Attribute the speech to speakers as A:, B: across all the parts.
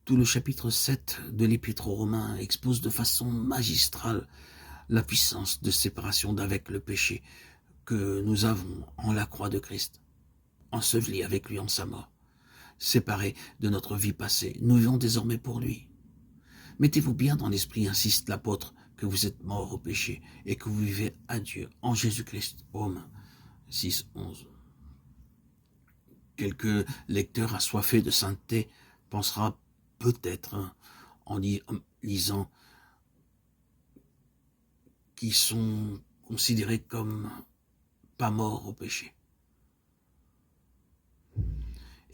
A: Tout le chapitre 7 de l'Épître aux Romains expose de façon magistrale la puissance de séparation d'avec le péché que nous avons en la croix de Christ, ensevelis avec lui en sa mort. Séparés de notre vie passée, nous vivons désormais pour lui. Mettez-vous bien dans l'esprit, insiste l'apôtre, que vous êtes morts au péché et que vous vivez à Dieu en Jésus-Christ. Romains 6, 11. Quelques lecteurs assoiffés de sainteté pensera peut-être en lisant qui sont considérés comme pas morts au péché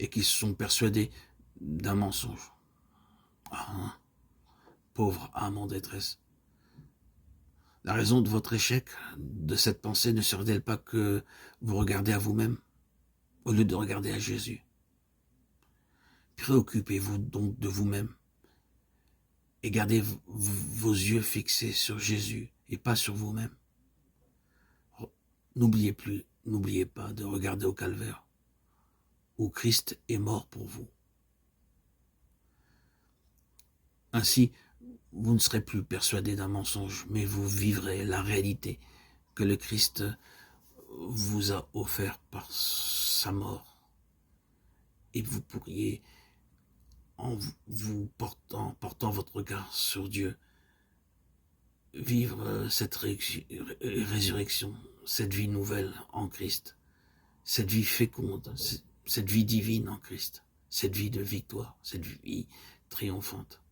A: et qui sont persuadés d'un mensonge. Ah, pauvre âme en détresse. La raison de votre échec, de cette pensée, ne serait-elle pas que vous regardez à vous-même au lieu de regarder à Jésus? Préoccupez-vous donc de vous-même et gardez vos yeux fixés sur Jésus et pas sur vous-même. N'oubliez pas de regarder au calvaire, où Christ est mort pour vous. Ainsi, vous ne serez plus persuadé d'un mensonge, mais vous vivrez la réalité que le Christ vous a offert par sa mort. Et vous pourriez, en vous portant votre regard sur Dieu, vivre cette résurrection, cette vie nouvelle en Christ, cette vie féconde, cette vie divine en Christ, cette vie de victoire, cette vie triomphante.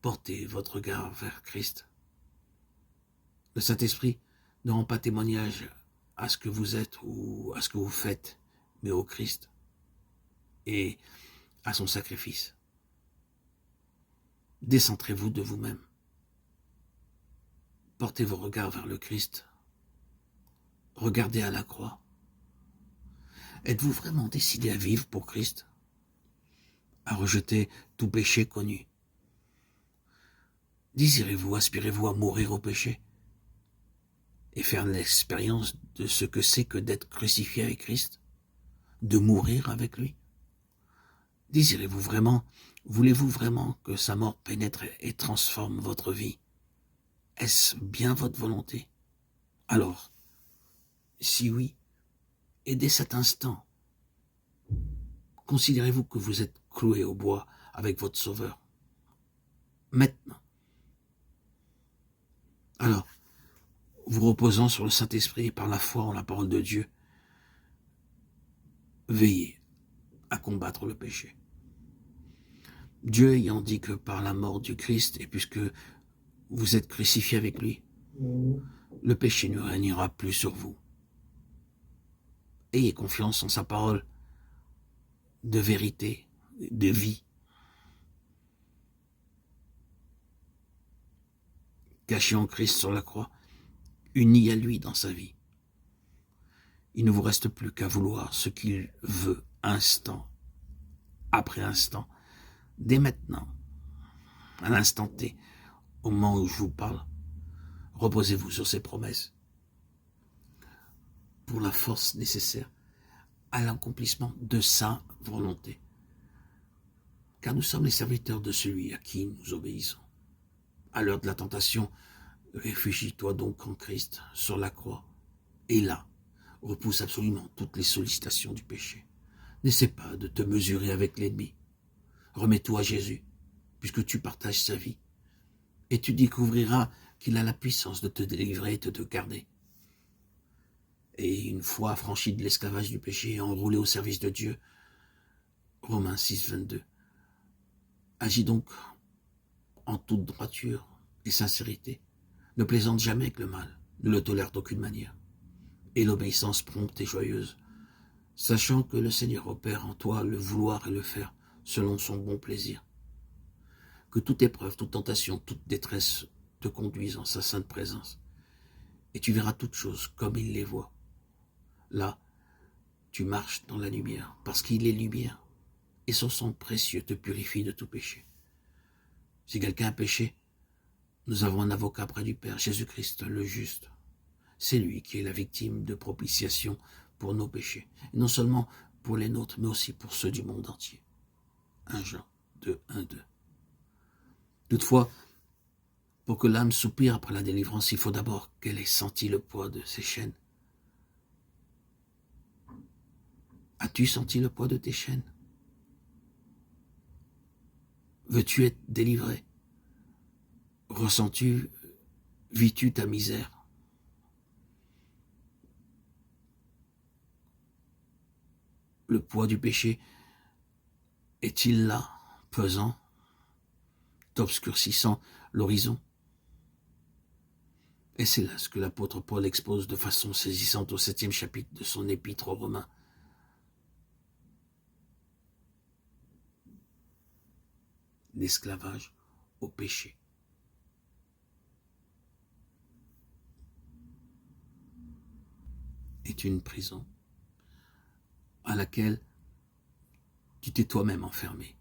A: Portez votre regard vers Christ. Le Saint-Esprit ne rend pas témoignage à ce que vous êtes ou à ce que vous faites, mais au Christ et à son sacrifice. Décentrez-vous de vous-même. Portez vos regards vers le Christ. Regardez à la croix. Êtes-vous vraiment décidé à vivre pour Christ? À rejeter tout péché connu? Désirez-vous, aspirez-vous à mourir au péché et faire l'expérience de ce que c'est que d'être crucifié avec Christ, de mourir avec lui? Désirez-vous vraiment, voulez-vous vraiment que sa mort pénètre et transforme votre vie? Est-ce bien votre volonté? Alors, si oui, et dès cet instant, considérez-vous que vous êtes cloué au bois avec votre Sauveur? Maintenant. Alors, vous reposant sur le Saint-Esprit et par la foi en la parole de Dieu, veillez à combattre le péché. Dieu ayant dit que par la mort du Christ, et puisque vous êtes crucifié avec lui, le péché ne régnera plus sur vous. Ayez confiance en sa parole de vérité, de vie. Caché en Christ sur la croix, uni à lui dans sa vie. Il ne vous reste plus qu'à vouloir ce qu'il veut, instant après instant, dès maintenant, à l'instant T, au moment où je vous parle. Reposez-vous sur ses promesses pour la force nécessaire à l'accomplissement de sa volonté. Car nous sommes les serviteurs de celui à qui nous obéissons. À l'heure de la tentation, réfugie-toi donc en Christ sur la croix. Et là, repousse absolument toutes les sollicitations du péché. N'essaie pas de te mesurer avec l'ennemi. Remets-toi à Jésus, puisque tu partages sa vie. Et tu découvriras qu'il a la puissance de te délivrer et de te garder. Et une fois affranchi de l'esclavage du péché et enroulé au service de Dieu, Romains 6, 22, agis donc en toute droiture et sincérité. Ne plaisante jamais avec le mal, ne le tolère d'aucune manière. Et l'obéissance prompte et joyeuse, sachant que le Seigneur opère en toi le vouloir et le faire selon son bon plaisir. Que toute épreuve, toute tentation, toute détresse te conduise en sa sainte présence. Et tu verras toutes choses comme il les voit. Là, tu marches dans la lumière, parce qu'il est lumière, et son sang précieux te purifie de tout péché. Si quelqu'un a péché, nous avons un avocat près du Père, Jésus-Christ le juste. C'est lui qui est la victime de propitiation pour nos péchés, et non seulement pour les nôtres, mais aussi pour ceux du monde entier. 1 Jean 2, 1, 2. Toutefois, pour que l'âme soupire après la délivrance, il faut d'abord qu'elle ait senti le poids de ses chaînes. As-tu senti le poids de tes chaînes? Veux-tu être délivré? Ressens-tu, vis-tu ta misère? Le poids du péché est-il là, pesant, t'obscurcissant l'horizon? Et c'est là ce que l'apôtre Paul expose de façon saisissante au 7e chapitre de son épître aux Romains. L'esclavage au péché. Est une prison à laquelle tu t'es toi-même enfermé.